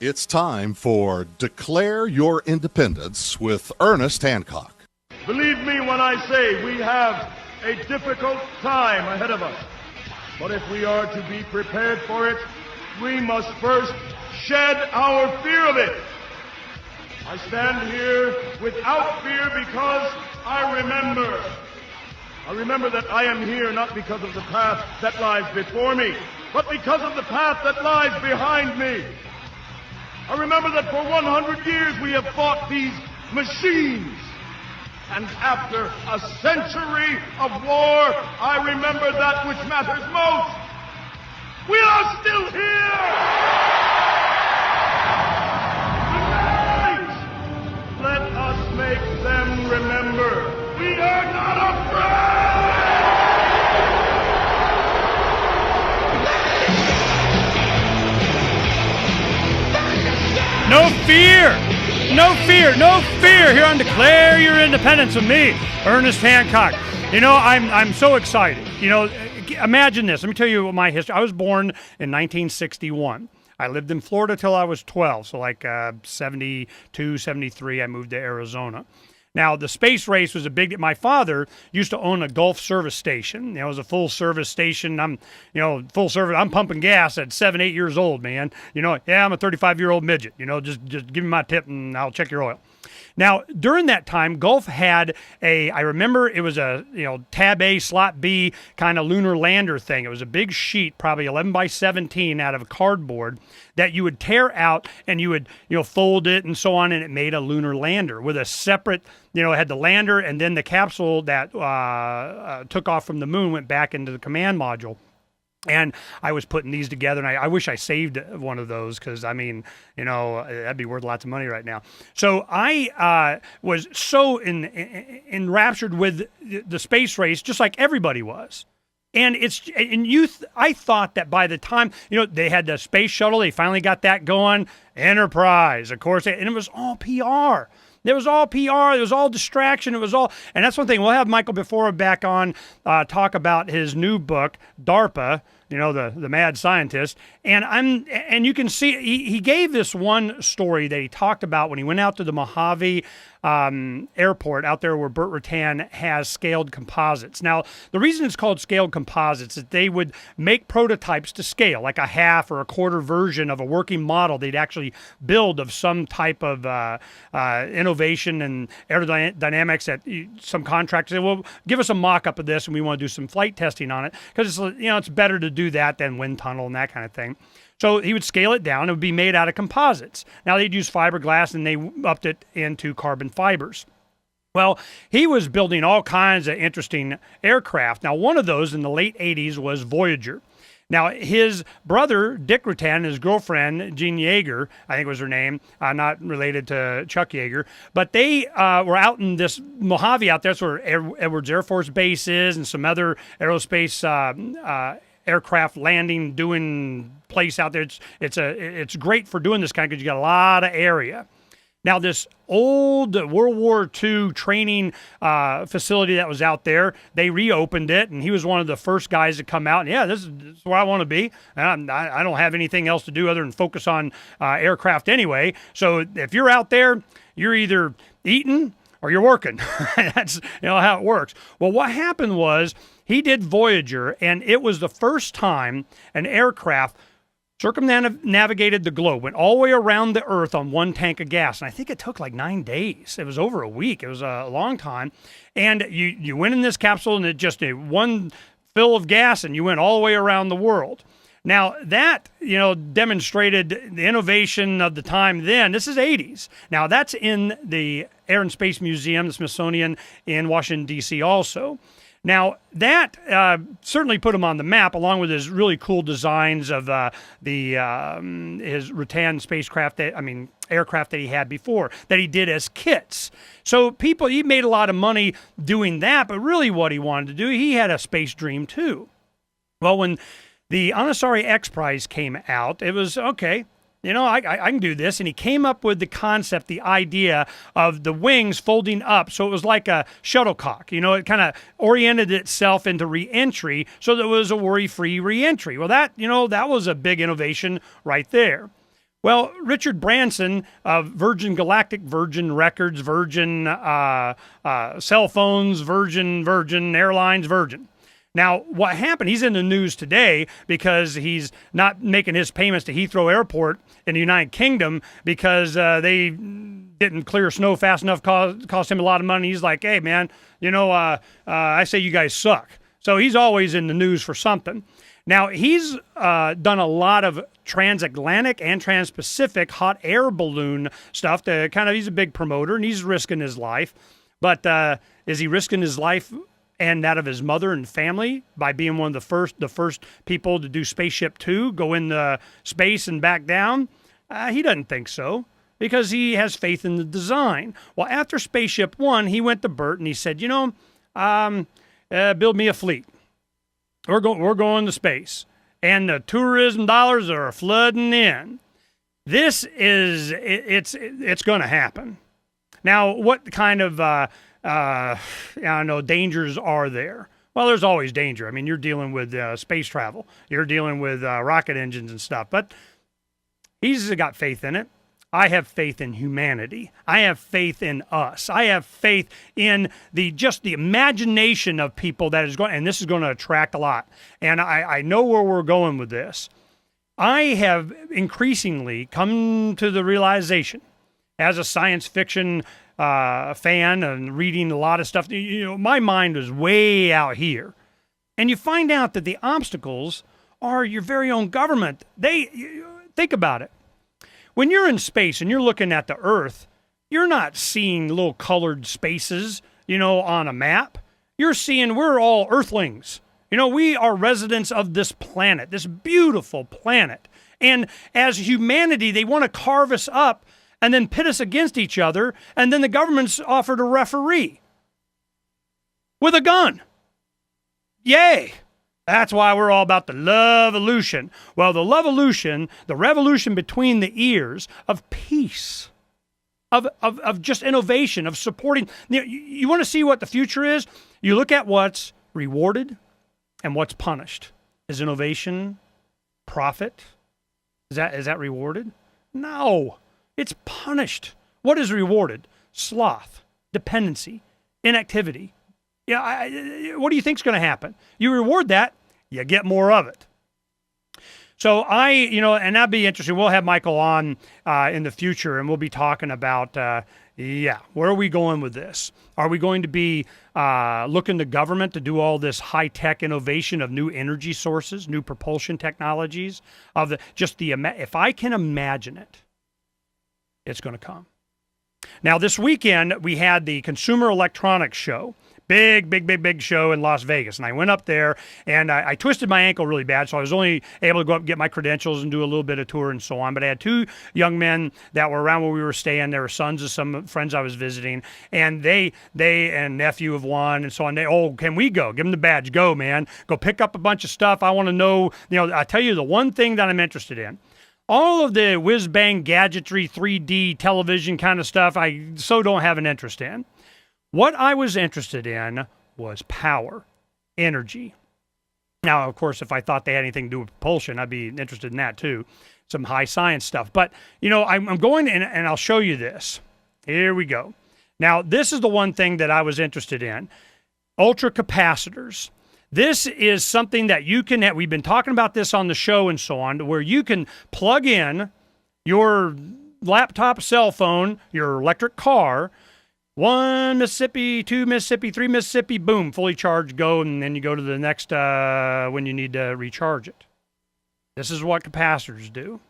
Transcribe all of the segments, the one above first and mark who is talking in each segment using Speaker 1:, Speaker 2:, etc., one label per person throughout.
Speaker 1: It's time for Declare Your Independence with Ernest Hancock.
Speaker 2: Believe me when I say we have a difficult time ahead of us. But if we are to be prepared for it, we must first shed our fear of it. I stand here without fear because I remember that I am here not because of the path that lies before me, but because of the path that lies behind me. I remember that for 100 years we have fought these machines. And after a century of war, I remember that which matters most. We are still here! Tonight, let us make them remember we are not afraid!
Speaker 3: No fear! No fear! No fear! Here on Declare Your Independence with me, Ernest Hancock. You know, I'm so excited. You know, imagine this. Let me tell you my history. I was born in 1961. I lived in Florida till I was 12. So like 72, 73, I moved to Arizona. Now, the space race was my father used to own a Gulf service station. You know, it was a full service station. Full service. I'm pumping gas at 7, 8 years old, man. I'm a 35-year-old midget. Just give me my tip and I'll check your oil. Now, during that time, Gulf had I remember it was a, tab A, slot B kind of lunar lander thing. It was a big sheet, probably 11 by 17 out of cardboard that you would tear out and you would, fold it and so on, and it made a lunar lander with a separate, it had the lander and then the capsule that took off from the moon went back into the command module. And I was putting these together, and I wish I saved one of those because, that'd be worth lots of money right now. So I was so enraptured with the space race, just like everybody was. And I thought that by the time, they had the space shuttle, they finally got that going, Enterprise, of course, and it was all PR. It was all PR. It was all distraction. It was all, and that's one thing. We'll have Michael Before back on talk about his new book, DARPA. The mad scientist. And you can see he gave this one story that he talked about when he went out to the Mojave airport out there where Burt Rutan has scaled composites. Now, the reason it's called scaled composites is they would make prototypes to scale, like a half or a quarter version of a working model they'd actually build of some type of innovation and aerodynamics that some contractors say, well, give us a mock-up of this and we want to do some flight testing on it because it's better to do that than wind tunnel and that kind of thing. So he would scale it down. It would be made out of composites. Now they'd use fiberglass and they upped it into carbon fibers. Well, he was building all kinds of interesting aircraft. Now one of those in the late 80s was Voyager. Now, his brother, Dick Rutan, and his girlfriend, Jean Yeager, I think was her name, not related to Chuck Yeager, but they were out in this Mojave out there. That's where Edwards Air Force Base is and some other aerospace aircraft landing, doing place out there. It's great for doing this kind because you got a lot of area. Now, this old World War II training facility that was out there, they reopened it, and he was one of the first guys to come out. And this is where I want to be. I don't have anything else to do other than focus on aircraft anyway. So if you're out there, you're either eating or you're working. That's how it works. Well, what happened was he did Voyager, and it was the first time an aircraft circumnavigated the globe, went all the way around the Earth on one tank of gas. And I think it took like 9 days. It was over a week. It was a long time. And you went in this capsule, and it just one fill of gas, and you went all the way around the world. Now, that, demonstrated the innovation of the time then. This is 80s. Now, that's in the Air and Space Museum, the Smithsonian in Washington, D.C. also. Now, that certainly put him on the map, along with his really cool designs of his Rutan aircraft that he had before, that he did as kits. So he made a lot of money doing that, but really what he wanted to do, he had a space dream too. Well, when the Anasari X Prize came out, it was, okay, I can do this. And he came up with the concept, the idea of the wings folding up. So it was like a shuttlecock. It kind of oriented itself into re-entry so that it was a worry-free re-entry. Well, that was a big innovation right there. Well, Richard Branson of Virgin Galactic, Virgin Records, Virgin cell phones, Virgin Airlines, Virgin. Now, what happened, he's in the news today because he's not making his payments to Heathrow Airport in the United Kingdom because they didn't clear snow fast enough, cost him a lot of money. He's like, hey, man, I say you guys suck. So he's always in the news for something. Now, he's done a lot of transatlantic and transpacific hot air balloon stuff. He's a big promoter, and he's risking his life. But is he risking his life and that of his mother and family by being one of the first people to do Spaceship Two, go into space and back down? He doesn't think so because he has faith in the design. Well, after Spaceship One, he went to Bert and he said, build me a fleet. We're going to space, and the tourism dollars are flooding in. It's going to happen. Now, what kind of dangers are there? Well, there's always danger. I mean, you're dealing with space travel. You're dealing with rocket engines and stuff. But he's got faith in it. I have faith in humanity. I have faith in us. I have faith in the imagination of people that is going, and this is going to attract a lot. And I know where we're going with this. I have increasingly come to the realization, as a science fiction fan and reading a lot of stuff, my mind was way out here. And you find out that the obstacles are your very own government. Think about it. When you're in space and you're looking at the Earth, you're not seeing little colored spaces, on a map. You're seeing we're all Earthlings. We are residents of this planet, this beautiful planet. And as humanity, they want to carve us up and then pit us against each other, and then the government's offered a referee with a gun. Yay! That's why we're all about the love-evolution. Well, the love-evolution, the revolution between the ears of peace, of just innovation, of supporting. You want to see what the future is? You look at what's rewarded and what's punished. Is innovation profit? Is that rewarded? No, it's punished. What is rewarded? Sloth, dependency, inactivity. What do you think's going to happen? You reward that, you get more of it. So and that'd be interesting. We'll have Michael on in the future, and we'll be talking about, where are we going with this? Are we going to be looking to government to do all this high-tech innovation of new energy sources, new propulsion technologies? If I can imagine it, it's going to come. Now, this weekend, we had the Consumer Electronics Show. Big show in Las Vegas. And I went up there, and I twisted my ankle really bad, so I was only able to go up and get my credentials and do a little bit of tour and so on. But I had two young men that were around where we were staying. They were sons of some friends I was visiting, and they and nephew of one and so on. Can we go? Give them the badge. Go, man. Go pick up a bunch of stuff. I want to know, I tell you the one thing that I'm interested in. All of the whiz-bang gadgetry, 3D television kind of stuff, I so don't have an interest in. What I was interested in was power, energy. Now, of course, if I thought they had anything to do with propulsion, I'd be interested in that too. Some high science stuff. But, I'm going in, and I'll show you this. Here we go. Now, this is the one thing that I was interested in. Ultra capacitors. This is something that you can, we've been talking about this on the show and so on, where you can plug in your laptop, cell phone, your electric car, 1 Mississippi, 2 Mississippi, 3 Mississippi, boom, fully charged, go, and then you go to the next when you need to recharge it. This is what capacitors do,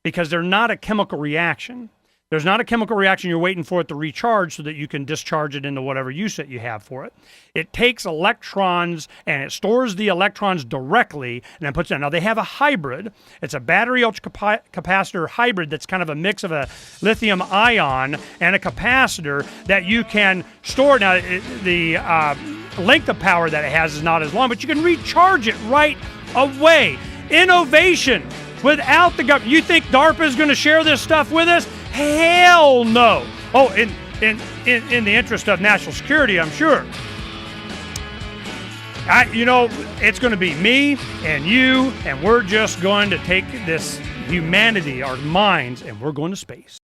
Speaker 3: because they're not a chemical reaction. There's not a chemical reaction you're waiting for it to recharge so that you can discharge it into whatever use that you have for it. It takes electrons and it stores the electrons directly and then puts it in. Now, they have a hybrid. It's a battery ultracapacitor hybrid that's kind of a mix of a lithium ion and a capacitor that you can store. Now, the length of power that it has is not as long, but you can recharge it right away. Innovation without the government. You think DARPA is going to share this stuff with us? Hell no. Oh, in the interest of national security, I'm sure. It's going to be me and you, and we're just going to take this humanity, our minds, and we're going to space.